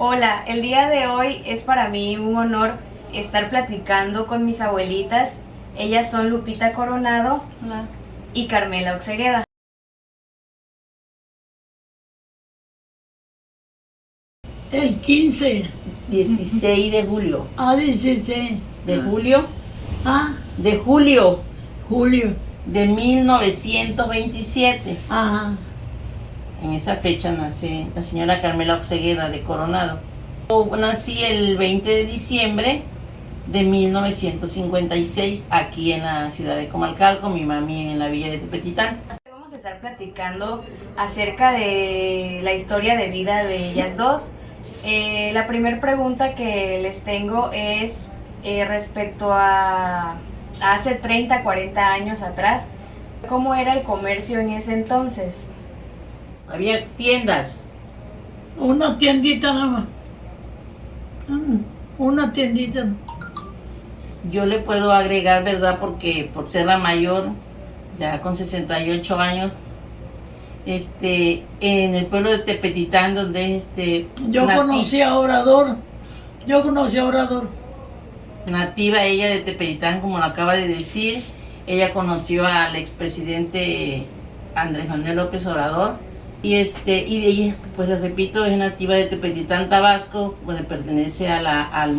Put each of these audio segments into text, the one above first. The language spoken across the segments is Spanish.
Hola, el día de hoy es para mí un honor estar platicando con mis abuelitas. Ellas son Lupita Coronado. Hola. Y Carmela Oxegueda. El 15. 16 de julio. 16. ¿De julio? Ah, De julio julio. de 1927. Ajá. En esa fecha nace la señora Carmela Oxegueda de Coronado. Yo nací el 20 de diciembre de 1956 aquí en la ciudad de Comalcalco, mi mami en la villa de Tepetitán. Vamos a estar platicando acerca de la historia de vida de ellas dos. La primera pregunta que les tengo es respecto a hace 30, 40 años atrás. ¿Cómo era el comercio en ese entonces? Había tiendas. Una tiendita nada más. Una tiendita. Yo le puedo agregar, ¿verdad? Porque por ser la mayor, ya con 68 años, en el pueblo de Tepetitán, donde es Yo conocí a Obrador. nativa ella de Tepetitán, como lo acaba de decir. Ella conoció al expresidente Andrés Manuel López Obrador. Y de ella, pues les repito, es nativa de Tepetitán, Tabasco, donde pertenece al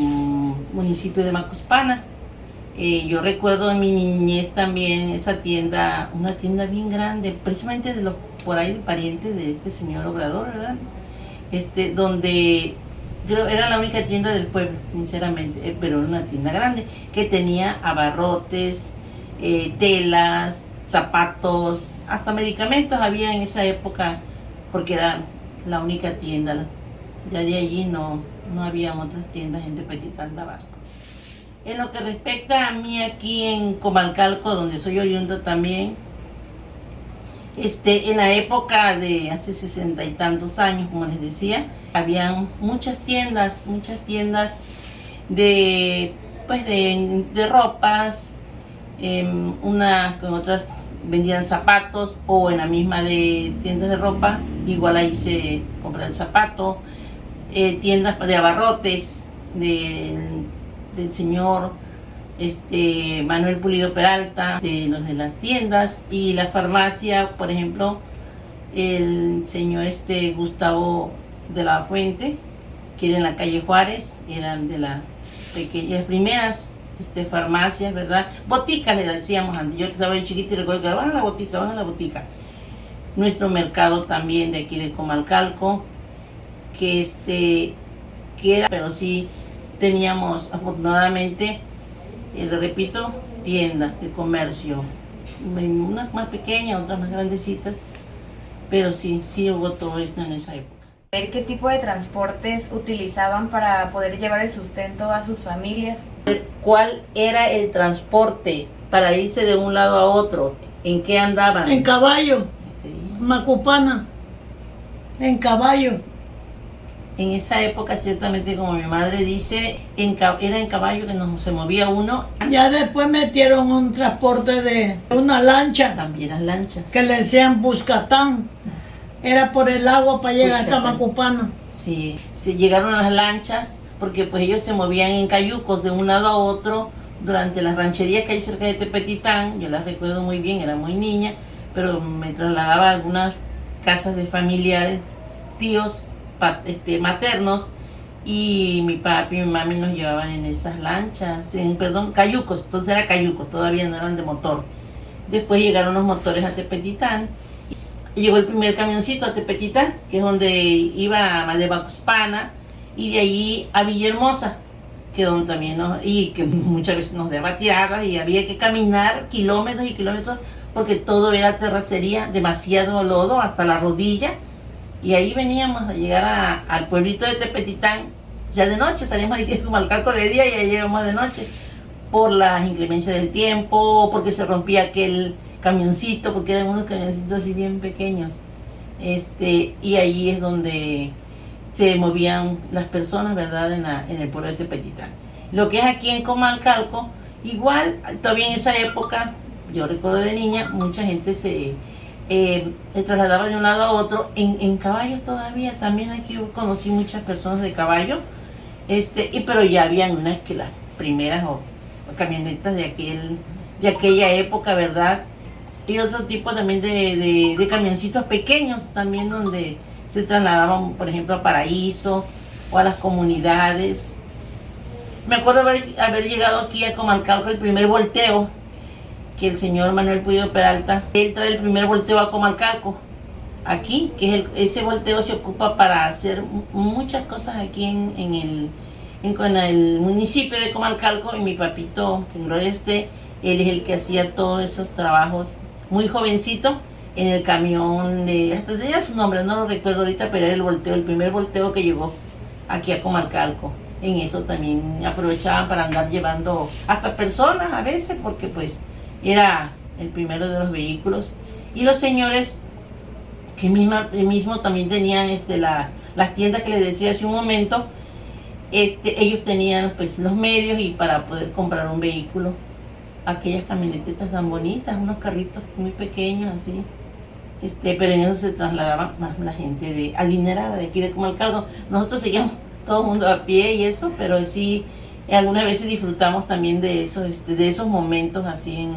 municipio de Macuspana. Yo recuerdo en mi niñez también esa tienda, una tienda bien grande, precisamente por ahí de parientes de este señor Obrador, ¿verdad? Donde creo era la única tienda del pueblo, sinceramente, pero era una tienda grande que tenía abarrotes, telas, zapatos, hasta medicamentos había en esa época, porque era la única tienda. Ya de allí no había otras tiendas en Tepetitán, Tabasco. En lo que respecta a mí aquí en Comalcalco, donde soy oriunda también, en la época de hace 60 y tantos años, como les decía, habían muchas tiendas de ropas, unas con otras vendían zapatos, o en la misma de tiendas de ropa, igual ahí se compra el zapato, tiendas de abarrotes del señor Manuel Pulido Peralta, de los de las tiendas, y la farmacia, por ejemplo, el señor Gustavo de la Fuente, que era en la calle Juárez, eran de las pequeñas primeras farmacias, ¿verdad? Boticas le decíamos antes. Yo estaba bien chiquita y recuerdo que baja la botica. Nuestro mercado también de aquí de Comalcalco, que era, pero sí teníamos afortunadamente, le repito, tiendas de comercio, unas más pequeñas, otras más grandecitas, pero sí hubo todo esto en esa época. ¿Qué tipo de transportes utilizaban para poder llevar el sustento a sus familias? ¿Cuál era el transporte para irse de un lado a otro? ¿En qué andaban? En caballo. Macupana. En caballo. En esa época, ciertamente, como mi madre dice, era en caballo que se movía uno. Ya después metieron un transporte de una lancha. También las lanchas. Que le decían Buscatán. Era por el agua para llegar hasta Macupana. Sí, llegaron las lanchas, porque pues ellos se movían en cayucos de un lado a otro durante las rancherías que hay cerca de Tepetitán. Yo las recuerdo muy bien, era muy niña, pero me trasladaba a algunas casas de familiares, tíos maternos, y mi papi y mi mami nos llevaban en esas lanchas, cayucos. Entonces era cayucos, todavía no eran de motor. Después llegaron los motores a Tepetitán. Y llegó el primer camioncito a Tepetitán, que es donde iba a de Macuspana, y de allí a Villahermosa, que donde también y que muchas veces nos daba tiradas y había que caminar kilómetros y kilómetros, porque todo era terracería, demasiado lodo hasta la rodilla, y ahí veníamos a llegar al pueblito de Tepetitán, ya de noche. Salíamos de Comalcalco de día y ya llegamos de noche, por las inclemencias del tiempo, porque se rompía aquel camioncito, porque eran unos camioncitos así bien pequeños, y ahí es donde se movían las personas, ¿verdad? En el pueblo de Tepetitán. Lo que es aquí en Comalcalco, igual, todavía en esa época, yo recuerdo de niña, mucha gente se trasladaba de un lado a otro en caballo todavía. También aquí conocí muchas personas de caballo, pero ya habían unas que las primeras o camionetas de aquella época, ¿verdad? Y otro tipo también de camioncitos pequeños también, donde se trasladaban, por ejemplo, a Paraíso o a las comunidades. Me acuerdo haber llegado aquí a Comalcalco el primer volteo, que el señor Manuel Pulido Peralta, él trae el primer volteo a Comalcalco, aquí, que ese volteo se ocupa para hacer muchas cosas aquí en el municipio de Comalcalco, y mi papito, que en gloria esté, él es el que hacía todos esos trabajos, muy jovencito, en el camión, hasta tenía su nombre, no lo recuerdo ahorita, pero era el primer volteo que llegó aquí a Comalcalco. En eso también aprovechaban para andar llevando hasta personas a veces, porque pues era el primero de los vehículos. Y los señores que mismo también tenían las tiendas que les decía hace un momento, ellos tenían pues los medios y para poder comprar un vehículo, aquellas camionetitas tan bonitas, unos carritos muy pequeños así, pero en eso se trasladaba más la gente adinerada de aquí de Comalcalco. Nosotros seguíamos todo el mundo a pie y eso, pero sí algunas veces disfrutamos también de esos momentos así,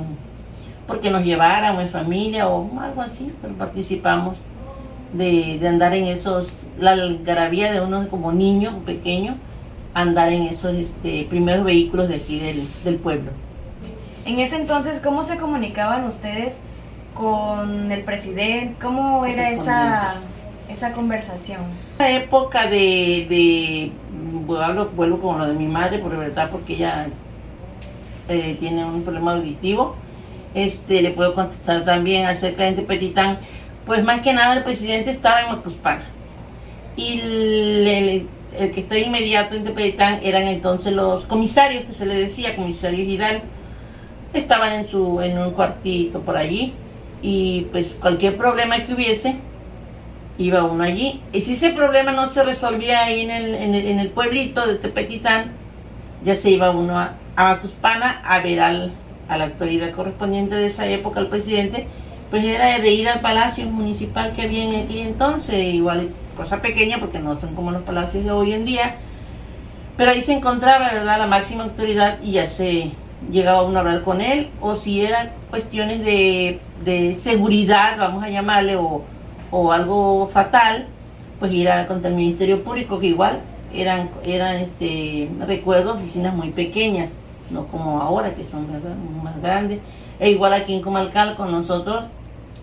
porque nos llevaran en familia o algo así, pero participamos de andar en la algarabía de uno como niño pequeño, andar en esos primeros vehículos de aquí del pueblo. En ese entonces, ¿cómo se comunicaban ustedes con el presidente? ¿Cómo era esa conversación? En la época vuelvo con lo de mi madre, por verdad, porque ella tiene un problema auditivo. Le puedo contestar también acerca de Tepetitán. Pues más que nada el presidente estaba en Macuspana. Y el que estaba inmediato en Tepetitán eran entonces los comisarios, que se les decía, comisarios Hidalgo. Estaban en un cuartito por allí, y pues cualquier problema que hubiese, iba uno allí. Y si ese problema no se resolvía ahí en el pueblito de Tepetitán, ya se iba uno a Macuspana a ver a la autoridad correspondiente de esa época, al presidente. Pues era de ir al palacio municipal que había en aquel entonces, igual cosa pequeña porque no son como los palacios de hoy en día, pero ahí se encontraba, ¿verdad?, la máxima autoridad, y ya se llegaba uno a hablar con él, o si eran cuestiones de seguridad, vamos a llamarle, o algo fatal, pues ir contra el Ministerio Público, que igual eran recuerdo, oficinas muy pequeñas, no como ahora que son, ¿verdad?, más grandes. E igual aquí en Comalcalco, nosotros,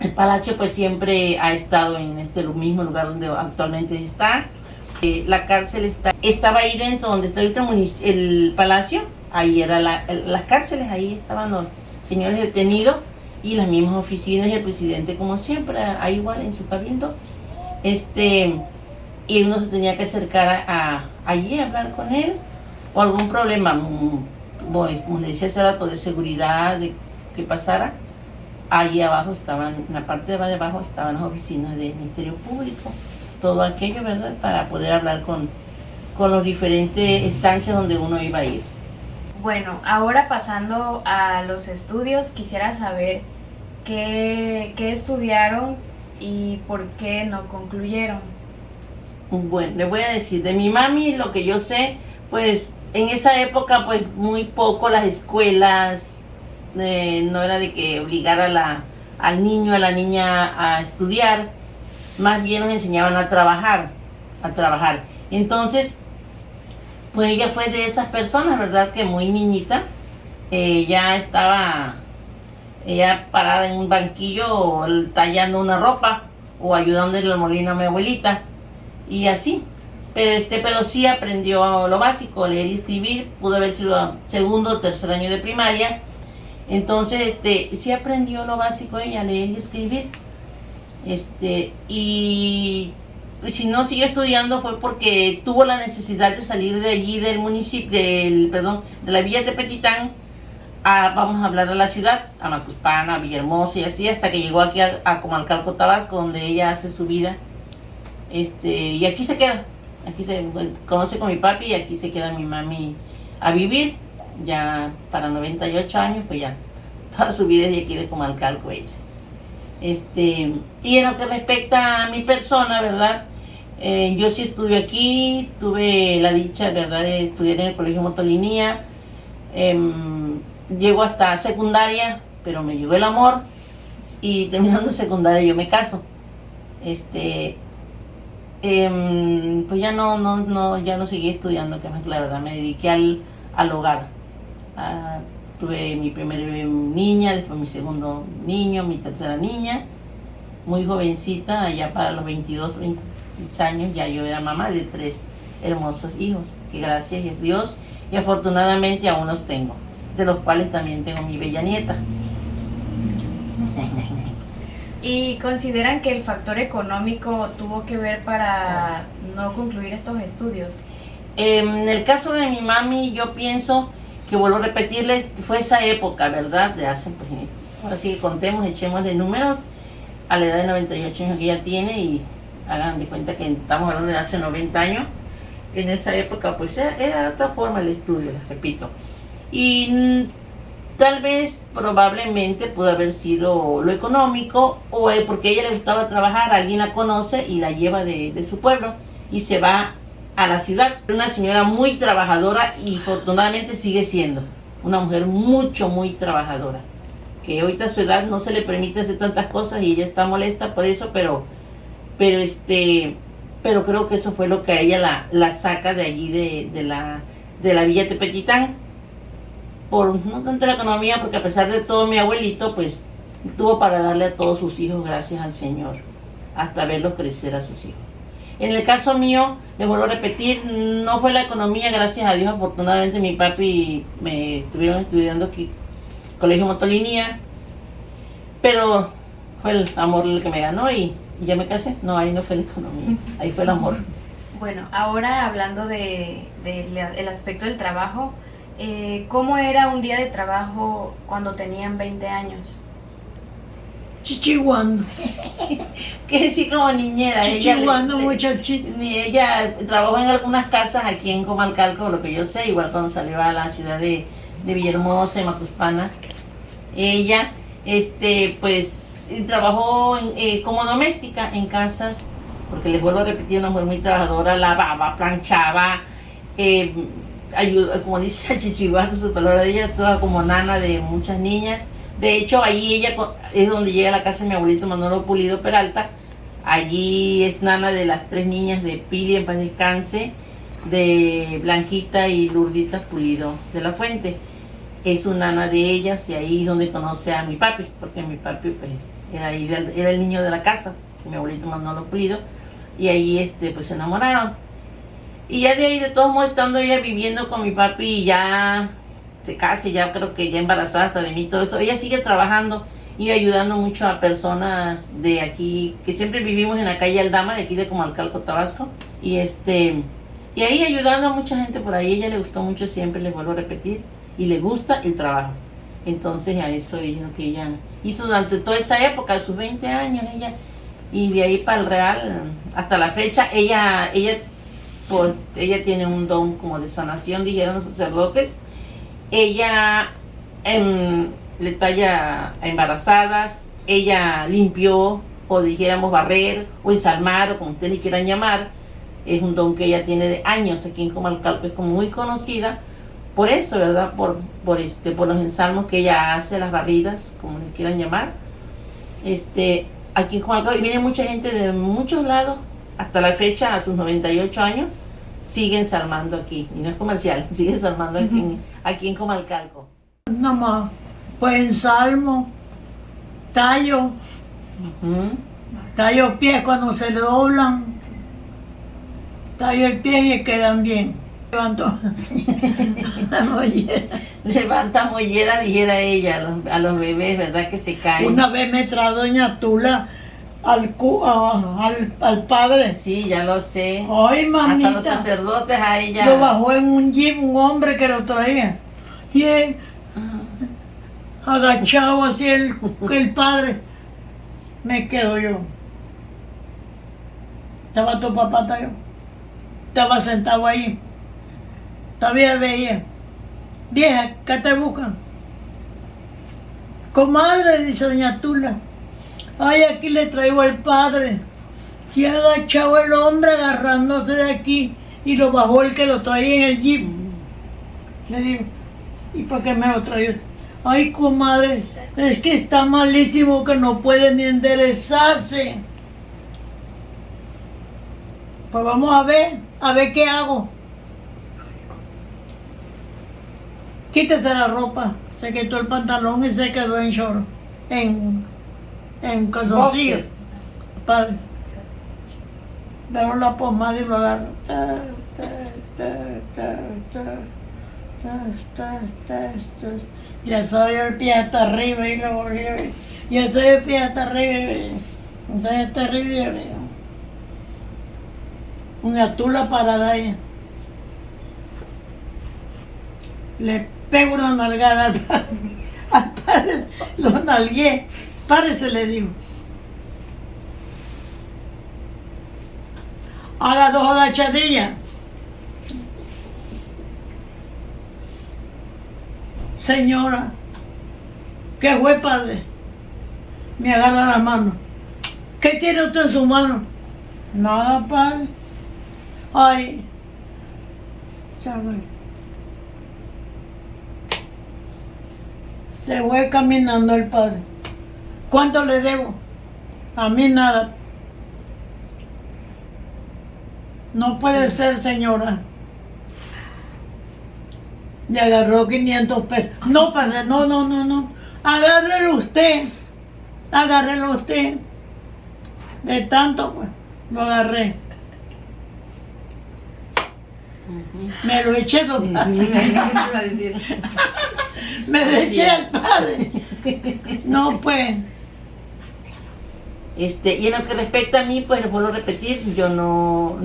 el palacio pues siempre ha estado en mismo lugar donde actualmente está. La cárcel estaba ahí dentro donde está ahorita el palacio. Ahí eran las cárceles, ahí estaban los señores detenidos y las mismas oficinas, y el presidente como siempre, ahí igual en su cabildo. Y uno se tenía que acercar allí a hablar con él, o algún problema, como le decía hace rato, de seguridad, de que pasara. Allí abajo en la parte de abajo estaban las oficinas del Ministerio Público, todo aquello, ¿verdad?, para poder hablar con las diferentes estancias donde uno iba a ir. Bueno, ahora pasando a los estudios, quisiera saber qué estudiaron y por qué no concluyeron. Bueno, le voy a decir, de mi mami lo que yo sé, pues en esa época pues muy poco las escuelas, no era de que obligara al niño, a la niña a estudiar, más bien nos enseñaban a trabajar. Entonces, pues ella fue de esas personas, ¿verdad?, que muy niñita, ya estaba parada en un banquillo tallando una ropa o ayudándole al molino a mi abuelita, y así. Pero sí aprendió lo básico, leer y escribir. Pudo haber sido segundo o tercer año de primaria. Entonces, sí aprendió lo básico ella, leer y escribir. Y pues, si no siguió estudiando fue porque tuvo la necesidad de salir de allí del municipio, de la villa de Tepetitán, vamos a hablar de la ciudad, a Macuspana, a Villahermosa y así, hasta que llegó aquí a Comalcalco, Tabasco, donde ella hace su vida. Y aquí se queda, aquí se conoce con mi papi, y aquí se queda mi mami a vivir. Ya para 98 años, pues ya toda su vida es de aquí de Comalcalco ella. Y en lo que respecta a mi persona, ¿verdad? Yo sí estudié aquí, tuve la dicha, ¿verdad?, de estudiar en el Colegio Motolinía. Llego hasta secundaria, pero me llegó el amor y terminando secundaria yo me caso. Pues ya no seguí estudiando, que más la verdad, me dediqué al hogar. Tuve mi primera niña, después mi segundo niño, mi tercera niña, muy jovencita, allá para los 22, 26 años, ya yo era mamá de 3 hermosos hijos, que gracias a Dios y afortunadamente aún los tengo, de los cuales también tengo mi bella nieta. ¿Y consideran que el factor económico tuvo que ver para no concluir estos estudios? En el caso de mi mami, yo pienso que, vuelvo a repetirles, fue esa época, ¿verdad? De hace, pues, ahora sí que contemos, echémosle números a la edad de 98 años que ella tiene y hagan de cuenta que estamos hablando de hace 90 años. En esa época, pues, era de otra forma el estudio, les repito. Y tal vez, probablemente, pudo haber sido lo económico o porque a ella le gustaba trabajar, alguien la conoce y la lleva de su pueblo y se va a la ciudad. Una señora muy trabajadora y afortunadamente sigue siendo una mujer muy trabajadora, que ahorita a su edad no se le permite hacer tantas cosas y ella está molesta por eso, pero creo que eso fue lo que a ella la saca de allí de la Villa Tepetitán, por no tanto la economía, porque a pesar de todo mi abuelito pues tuvo para darle a todos sus hijos, gracias al Señor, hasta verlos crecer a sus hijos. En el caso mío, les vuelvo a repetir, no fue la economía, gracias a Dios, afortunadamente mi papi me estuvieron estudiando aquí, Colegio Motolinía, pero fue el amor el que me ganó y ya me casé. No, ahí no fue la economía, ahí fue el amor. Bueno, ahora hablando del aspecto del trabajo, ¿cómo era un día de trabajo cuando tenían 20 años? Chichiguando. Que sí, como niñera. Chichiguando, muchachita. Ella trabajó en algunas casas aquí en Comalcalco, lo que yo sé, igual cuando salió a la ciudad de Villahermosa y Macuspana. Ella, pues, trabajó como doméstica en casas, porque les vuelvo a repetir, una mujer muy trabajadora, lavaba, planchaba, ayudó, como dice la Chichiguando, su palabra de ella, actuaba como nana de muchas niñas. De hecho, allí ella es donde llega a la casa de mi abuelito Manolo Pulido Peralta. Allí es nana de las 3 niñas de Pili, en paz descanse, de Blanquita y Lurdita Pulido de la Fuente. Es una nana de ellas y ahí es donde conoce a mi papi, porque mi papi pues, era el niño de la casa, mi abuelito Manolo Pulido, y ahí pues se enamoraron. Y ya de ahí, de todos modos, estando ella viviendo con mi papi, ya se case, ya creo que ya embarazada hasta de mí, todo eso, ella sigue trabajando y ayudando mucho a personas de aquí, que siempre vivimos en la calle Aldama, de aquí de Comalcalco, Tabasco, y ahí ayudando a mucha gente por ahí. Ella le gustó mucho, siempre les vuelvo a repetir, y le gusta el trabajo. Entonces a eso es lo que ella hizo durante toda esa época, a sus 20 años, ella, y de ahí para el Real, hasta la fecha, ella tiene un don como de sanación, dijeron los sacerdotes. Ella le talla a embarazadas, ella limpió, o dijéramos barrer, o ensalmar, o como ustedes le quieran llamar. Es un don que ella tiene de años aquí en Comalcalco, es como muy conocida por eso, ¿verdad? Por los ensalmos que ella hace, las barridas, como le quieran llamar. Aquí en Comalcalco, y viene mucha gente de muchos lados, hasta la fecha, a sus 98 años, siguen ensalmando aquí, y no es comercial, sigue ensalmando aquí en Comalcalco. Nomás, pues ensalmo, tallo, tallo pies cuando se le doblan, tallo el pie y quedan bien. Levanto la mollera. Levanta mollera, dijera ella, a los bebés, ¿verdad? Que se caen. Una vez me trajo doña Tula al padre. Sí, ya lo sé. Ay, mamita. Hasta los sacerdotes a ella. Lo bajó en un jeep un hombre que lo traía. Y él, agachado así el padre. Me quedo yo. Estaba tu papá, estaba sentado ahí. Todavía veía. Vieja, ¿qué te buscan? Comadre, dice doña Tula. Ay, aquí le traigo al padre. Y agachado el hombre agarrándose de aquí y lo bajó el que lo traía en el jeep. Le digo, ¿y para qué me lo trae? Ay, comadre, es que está malísimo que no puede ni enderezarse. Pues vamos a ver qué hago. Quítese la ropa. Se quitó el pantalón y se quedó en short, en calzoncillo. Padre. Le agarro la pomada y lo agarro. Ya soy el pie hasta arriba y lo volví a ver. Ya soy el pie hasta arriba. Ya hasta arriba. Una tula parada ahí. Le pego una nalgada al padre, lo nalgué. Párese, le digo. Haga 2 agachadillas. Señora, ¿qué fue, padre? Me agarra la mano. ¿Qué tiene usted en su mano? Nada, padre. Ay, ¿sabe? Se fue caminando el padre. ¿Cuánto le debo? A mí nada. No puede ser, señora. Y agarró 500 pesos. No, padre, no. Agárrelo usted. Agárrelo usted. De tanto, pues, lo agarré. Me lo eché dos padres. Me lo eché al padre. No, pues. Y en lo que respecta a mí, pues les vuelvo a repetir, yo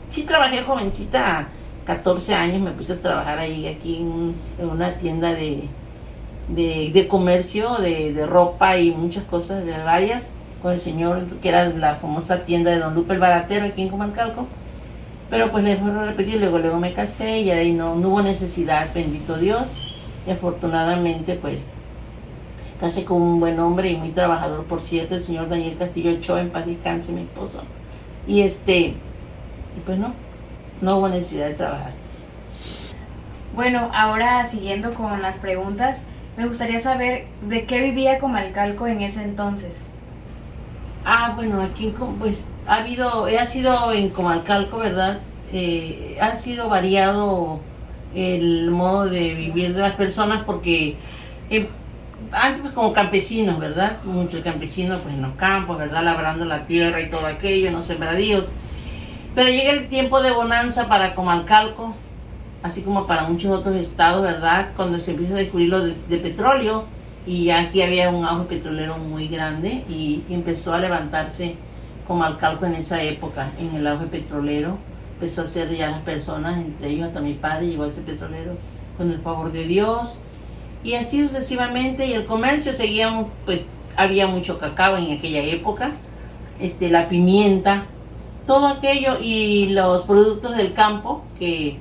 sí trabajé jovencita, 14 años, me puse a trabajar ahí, aquí en una tienda de comercio, de ropa y muchas cosas de varias, con el señor, que era la famosa tienda de Don Lupe el Baratero, aquí en Comalcalco. Pero pues les vuelvo a repetir, luego me casé y de ahí no hubo necesidad, bendito Dios, y afortunadamente pues casé con un buen hombre y muy trabajador, por cierto, el señor Daniel Castillo Ochoa, en paz descanse, mi esposo. Y pues no hubo necesidad de trabajar. Bueno, ahora siguiendo con las preguntas, me gustaría saber de qué vivía Comalcalco en ese entonces. Bueno, aquí pues ha sido en Comalcalco, ¿verdad? Ha sido variado el modo de vivir de las personas porque antes pues como campesinos, ¿verdad? Muchos campesinos pues en los campos, ¿verdad? Labrando la tierra y todo aquello, en los sembradíos. Pero llega el tiempo de bonanza para Comalcalco, así como para muchos otros estados, ¿verdad? Cuando se empieza a descubrir lo de petróleo, y ya aquí había un auge petrolero muy grande y empezó a levantarse Comalcalco en esa época, en el auge petrolero. Empezó a hacer ya las personas, entre ellos hasta mi padre llegó a ser petrolero con el favor de Dios. Y así sucesivamente, y el comercio seguía, pues había mucho cacao en aquella época, la pimienta, todo aquello, y los productos del campo, que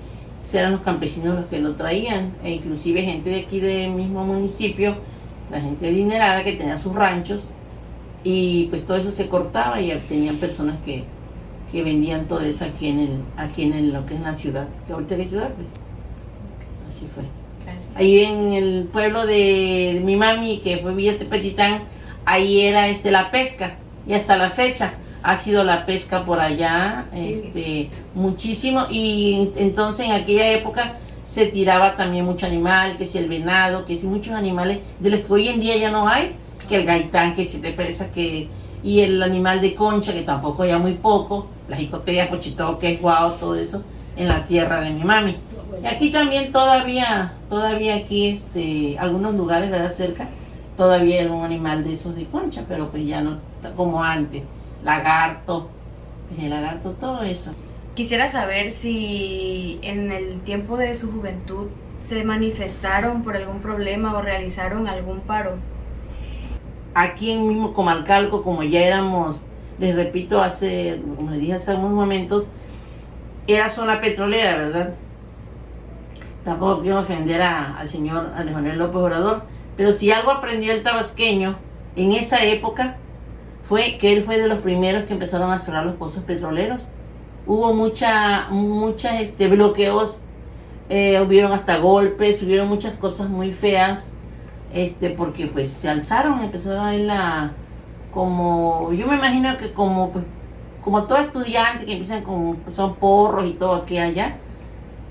eran los campesinos los que lo traían, e inclusive gente de aquí del mismo municipio, la gente adinerada que tenía sus ranchos, y pues todo eso se cortaba y tenían personas que vendían todo eso aquí en lo que es la ciudad, que ahorita es la ciudad, pues así fue. Gracias. Ahí en el pueblo de mi mami, que fue Villa Tepetitán, ahí era la pesca, y hasta la fecha ha sido la pesca por allá, muchísimo, y entonces en aquella época se tiraba también mucho animal, que si el venado, que si muchos animales de los que hoy en día ya no hay, que el gaitán, que si te presa, y el animal de concha, que tampoco ya muy poco, las jicoteas, pochitoques, guau, todo eso, en la tierra de mi mami. Y aquí también todavía aquí, algunos lugares, ¿verdad?, cerca, todavía hay algún animal de esos de concha, pero pues ya no como antes, lagarto, todo eso. Quisiera saber si en el tiempo de su juventud se manifestaron por algún problema o realizaron algún paro. Aquí en mismo Comalcalco, como ya éramos, les repito, como les dije hace unos momentos, era zona petrolera, ¿verdad? Tampoco quiero ofender al señor Andrés Manuel López Obrador, pero si algo aprendió el tabasqueño en esa época fue que él fue de los primeros que empezaron a cerrar los pozos petroleros. Hubo mucha bloqueos, hubieron hasta golpes, hubieron muchas cosas muy feas, porque pues se alzaron, empezaron a ir como, yo me imagino que como todo estudiante que empiezan son porros y todo aquí allá,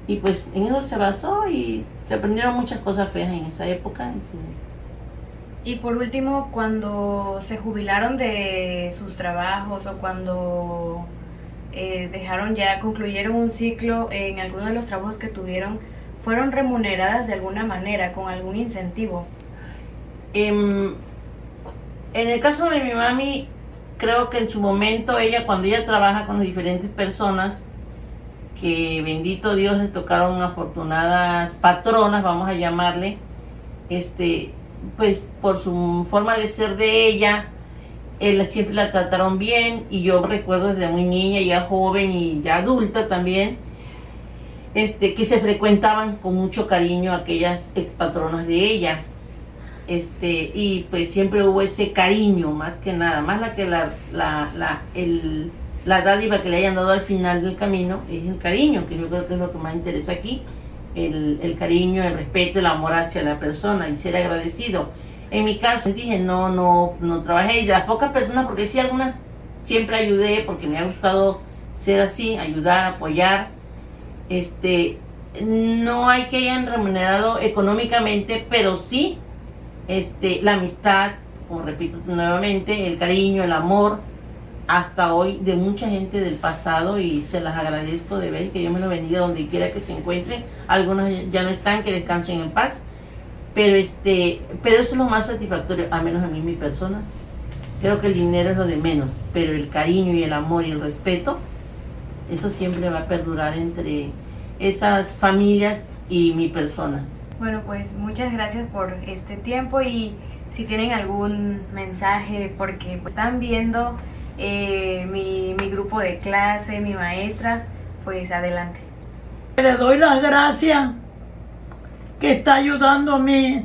y pues en eso se basó y se aprendieron muchas cosas feas en esa época. Y por último, cuando se jubilaron de sus trabajos o cuando concluyeron un ciclo en alguno de los trabajos que tuvieron, ¿fueron remuneradas de alguna manera, con algún incentivo? En el caso de mi mami, creo que en su momento cuando ella trabaja con las diferentes personas, que bendito Dios le tocaron afortunadas patronas, vamos a llamarle, pues por su forma de ser de ella, siempre la trataron bien, y yo recuerdo desde muy niña, ya joven y ya adulta también, que se frecuentaban con mucho cariño aquellas expatronas de ella, y pues siempre hubo ese cariño, más que nada, más la dádiva que le hayan dado al final del camino es el cariño, que yo creo que es lo que más interesa aquí, el cariño, el respeto, el amor hacia la persona y ser agradecido. En mi caso dije no trabajé, y de las pocas personas, porque sí algunas siempre ayudé, porque me ha gustado ser así, ayudar, apoyar, no hay que hayan remunerado económicamente, pero sí la amistad, como repito nuevamente, el cariño, el amor, hasta hoy, de mucha gente del pasado, y se las agradezco de ver, que Dios me lo bendiga donde quiera que se encuentren. Algunos ya no están, que descansen en paz, pero eso es lo más satisfactorio, al menos a mí, mi persona. Creo que el dinero es lo de menos, pero el cariño y el amor y el respeto, eso siempre va a perdurar entre esas familias y mi persona. Bueno, pues muchas gracias por este tiempo, y si tienen algún mensaje, porque están viendo mi grupo de clase, mi maestra, pues adelante. Le doy las gracias que está ayudando a mi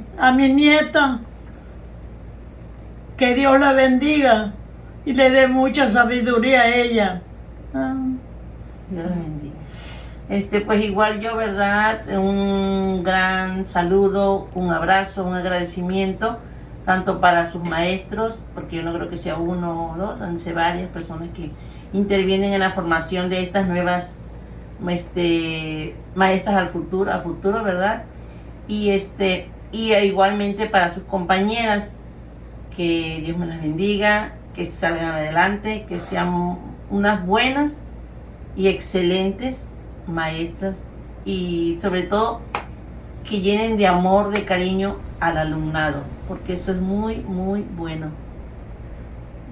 nieta. Que Dios la bendiga y le dé mucha sabiduría a ella. Dios la bendiga. Pues igual yo, ¿verdad? Un gran saludo, un abrazo, un agradecimiento, tanto para sus maestros, porque yo no creo que sea uno o dos, han sido varias personas que intervienen en la formación de estas nuevas maestras a futuro, ¿verdad? Y igualmente para sus compañeras, que Dios me las bendiga, que salgan adelante, que sean unas buenas y excelentes maestras, y sobre todo que llenen de amor, de cariño al alumnado, porque eso es muy, muy bueno.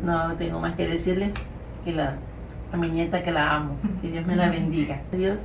No tengo más que decirle que a mi nieta, que la amo, que Dios me la bendiga. Adiós.